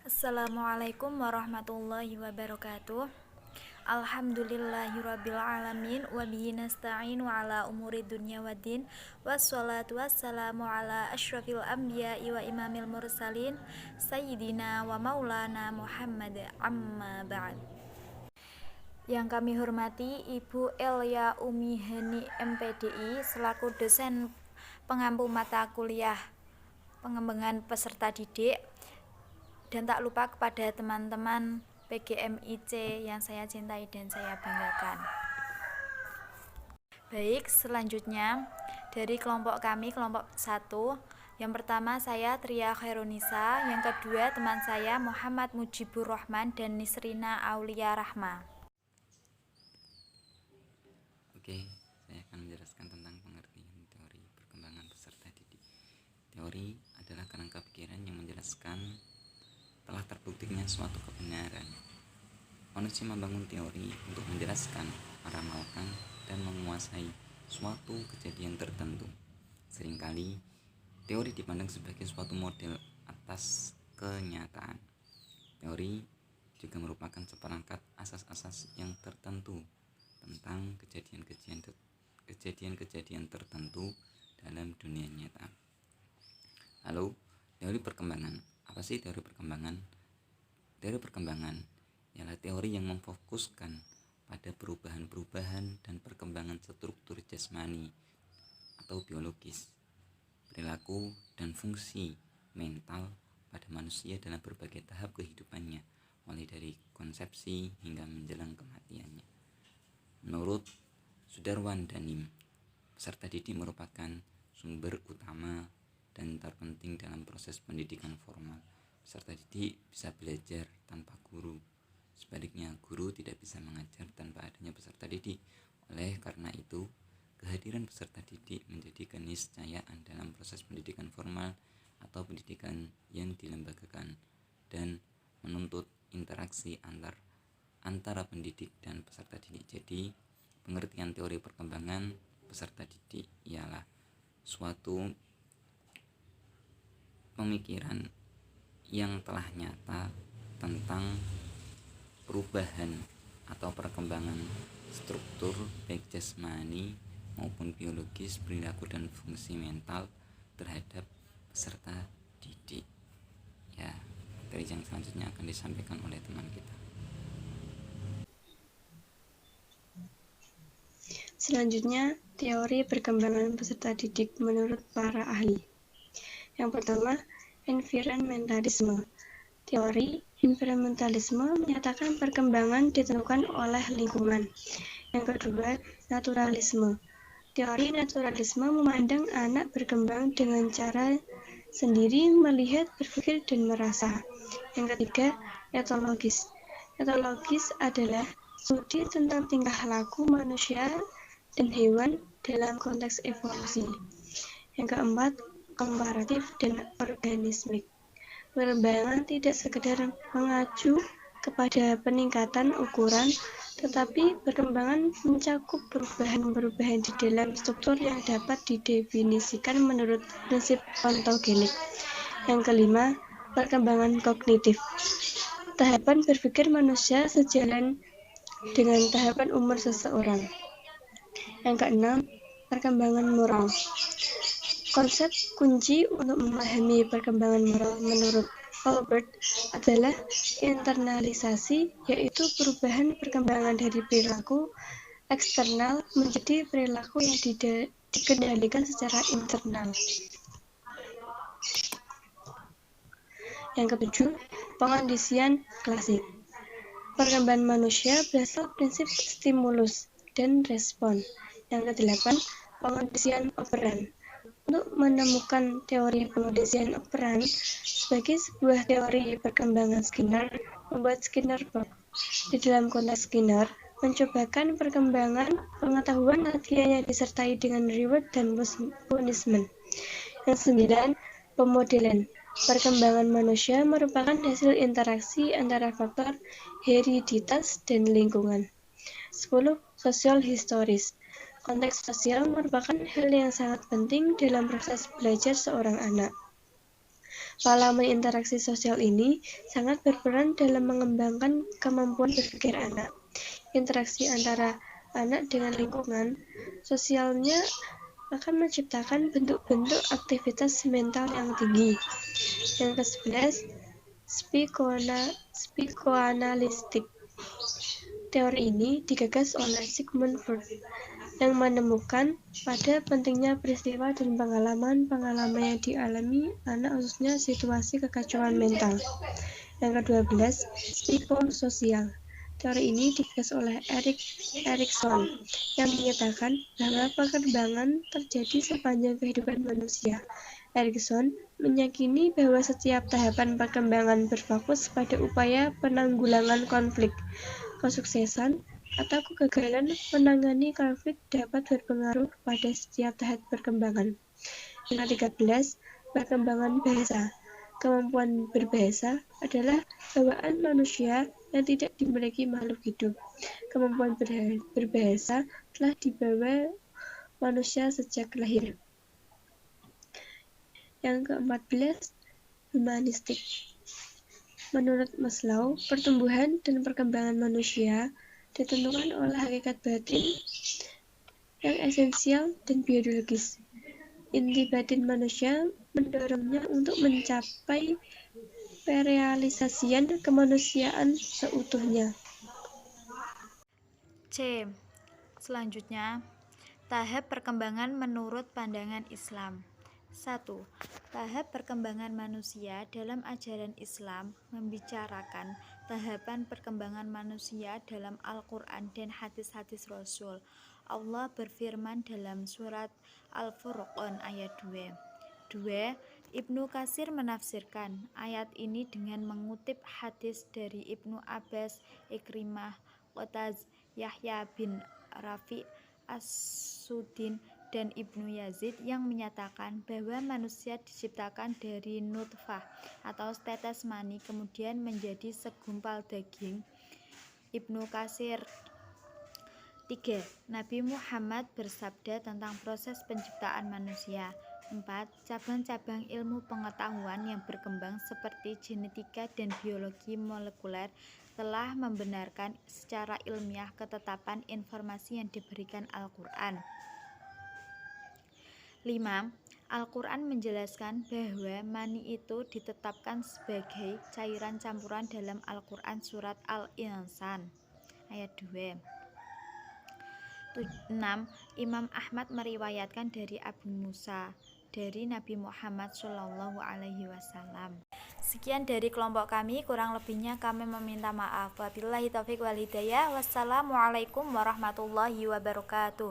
Assalamualaikum warahmatullahi wabarakatuh. Alhamdulillahirabbil alamin wa bihi nasta'in wa ala umuri dunya waddin wassalatu wassalamu ala asyrafil anbiya'i wa imamil mursalin sayyidina wa maulana Muhammad amma ba'd. Yang kami hormati Ibu Elia Umiheni MPDI selaku dosen pengampu mata kuliah pengembangan peserta didik, dan tak lupa kepada teman-teman PGMIC yang saya cintai dan saya banggakan. Baik, selanjutnya dari kelompok kami, kelompok 1. Yang pertama saya Tria Khairunisa, yang kedua teman saya Muhammad Mujibur Rahman dan Nisrina Aulia Rahma. Oke, saya akan menjelaskan tentang pengertian teori perkembangan peserta didik. Teori adalah kerangka pikiran yang menjelaskan telah terbuktinya suatu kebenaran. Manusia membangun teori untuk menjelaskan, meramalkan, dan menguasai suatu kejadian tertentu. Seringkali, teori dipandang sebagai suatu model atas kenyataan. Teori juga merupakan seperangkat asas-asas yang tertentu tentang kejadian-kejadian tertentu dalam dunia nyata. Lalu, teori perkembangan. Apa sih teori perkembangan? Teori perkembangan ialah teori yang memfokuskan pada perubahan-perubahan dan perkembangan struktur jasmani atau biologis, perilaku, dan fungsi mental pada manusia dalam berbagai tahap kehidupannya, mulai dari konsepsi hingga menjelang kematiannya. Menurut Sudarwan Danim, peserta didik merupakan sumber utama dan terpenting dalam proses pendidikan formal. Peserta didik bisa belajar tanpa guru. Sebaliknya, guru tidak bisa mengajar tanpa adanya peserta didik. Oleh karena itu, kehadiran peserta didik menjadi keniscayaan dalam proses pendidikan formal atau pendidikan yang dilembagakan dan menuntut interaksi antara pendidik dan peserta didik. Jadi, pengertian teori perkembangan peserta didik ialah suatu pemikiran yang telah nyata tentang perubahan atau perkembangan struktur baik jasmani maupun biologis, perilaku, dan fungsi mental terhadap peserta didik. Ya, materi yang selanjutnya akan disampaikan oleh teman kita. Selanjutnya, teori perkembangan peserta didik menurut para ahli. Yang pertama, environmentalisme. Teori environmentalisme menyatakan perkembangan ditentukan oleh lingkungan. Yang kedua, naturalisme. Teori naturalisme memandang anak berkembang dengan cara sendiri, melihat, berpikir, dan merasa. Yang ketiga, etologis. Etologis adalah studi tentang tingkah laku manusia dan hewan dalam konteks evolusi. Yang keempat, komparatif dan organismik. Perkembangan tidak sekedar mengacu kepada peningkatan ukuran, tetapi perkembangan mencakup perubahan-perubahan di dalam struktur yang dapat didefinisikan menurut prinsip ontogenik. Yang kelima, perkembangan kognitif. Tahapan berpikir manusia sejalan dengan tahapan umur seseorang. Yang keenam, perkembangan moral. Konsep kunci untuk memahami perkembangan moral menurut Albert adalah internalisasi, yaitu perubahan perkembangan dari perilaku eksternal menjadi perilaku yang dikendalikan secara internal. Yang ketujuh, pengondisian klasik. Perkembangan manusia berasal prinsip stimulus dan respon. Yang kedelapan, pengondisian operan. Untuk menemukan teori pengondisian operan sebagai sebuah teori perkembangan Skinner, membuat Skinner box. Di dalam konteks Skinner, mencobakan perkembangan pengetahuan latihan yang disertai dengan reward dan punishment. Yang sembilan, pemodelan. Perkembangan manusia merupakan hasil interaksi antara faktor hereditas dan lingkungan. 10. Sosial historis. Konteks sosial merupakan hal yang sangat penting dalam proses belajar seorang anak. Pengalaman interaksi sosial ini sangat berperan dalam mengembangkan kemampuan berpikir anak. Interaksi antara anak dengan lingkungan sosialnya akan menciptakan bentuk-bentuk aktivitas mental yang tinggi. Yang ke-11, psikoanalistik. Teori ini digagas oleh Sigmund Freud yang menemukan pada pentingnya peristiwa dan pengalaman-pengalaman yang dialami anak, khususnya situasi kekacauan mental. Yang ke-12, psikososial. Teori ini digagas oleh Erikson yang menyatakan bahwa perkembangan terjadi sepanjang kehidupan manusia. Erikson meyakini bahwa setiap tahapan perkembangan berfokus pada upaya penanggulangan konflik. Kesuksesan atau kegagalan menangani konflik dapat berpengaruh pada setiap tahap perkembangan. Yang ke-13, perkembangan bahasa. Kemampuan berbahasa adalah bawaan manusia yang tidak dimiliki makhluk hidup. Kemampuan berbahasa telah dibawa manusia sejak lahir. Yang ke-14, humanistik. Menurut Maslow, pertumbuhan dan perkembangan manusia ditentukan oleh hakikat batin yang esensial dan biologis. Inti batin manusia mendorongnya untuk mencapai perealisasian kemanusiaan seutuhnya. C. Selanjutnya, tahap perkembangan menurut pandangan Islam. 1. Tahap perkembangan manusia dalam ajaran Islam membicarakan tahapan perkembangan manusia dalam Al-Quran dan hadis-hadis Rasul. Allah berfirman dalam surat Al-Furqan ayat 2. 2. Ibnu Katsir menafsirkan ayat ini dengan mengutip hadis dari Ibnu Abbas, Ikrimah, Qataz, Yahya bin Rafi' As-Sudin dan Ibnu Yazid yang menyatakan bahwa manusia diciptakan dari nutfah atau tetes mani kemudian menjadi segumpal daging. Ibnu Katsir. 3. Nabi Muhammad bersabda tentang proses penciptaan manusia. 4. Cabang-cabang ilmu pengetahuan yang berkembang seperti genetika dan biologi molekuler telah membenarkan secara ilmiah ketetapan informasi yang diberikan Al-Quran. 5. Al-Quran menjelaskan bahwa mani itu ditetapkan sebagai cairan campuran dalam Al-Quran surat Al-Insan ayat 2. 6. Imam Ahmad meriwayatkan dari Abu Musa dari Nabi Muhammad SAW. Sekian dari kelompok kami, kurang lebihnya kami meminta maaf. Wabillahi taufiq wal hidayah. Wassalamualaikum warahmatullahi wabarakatuh.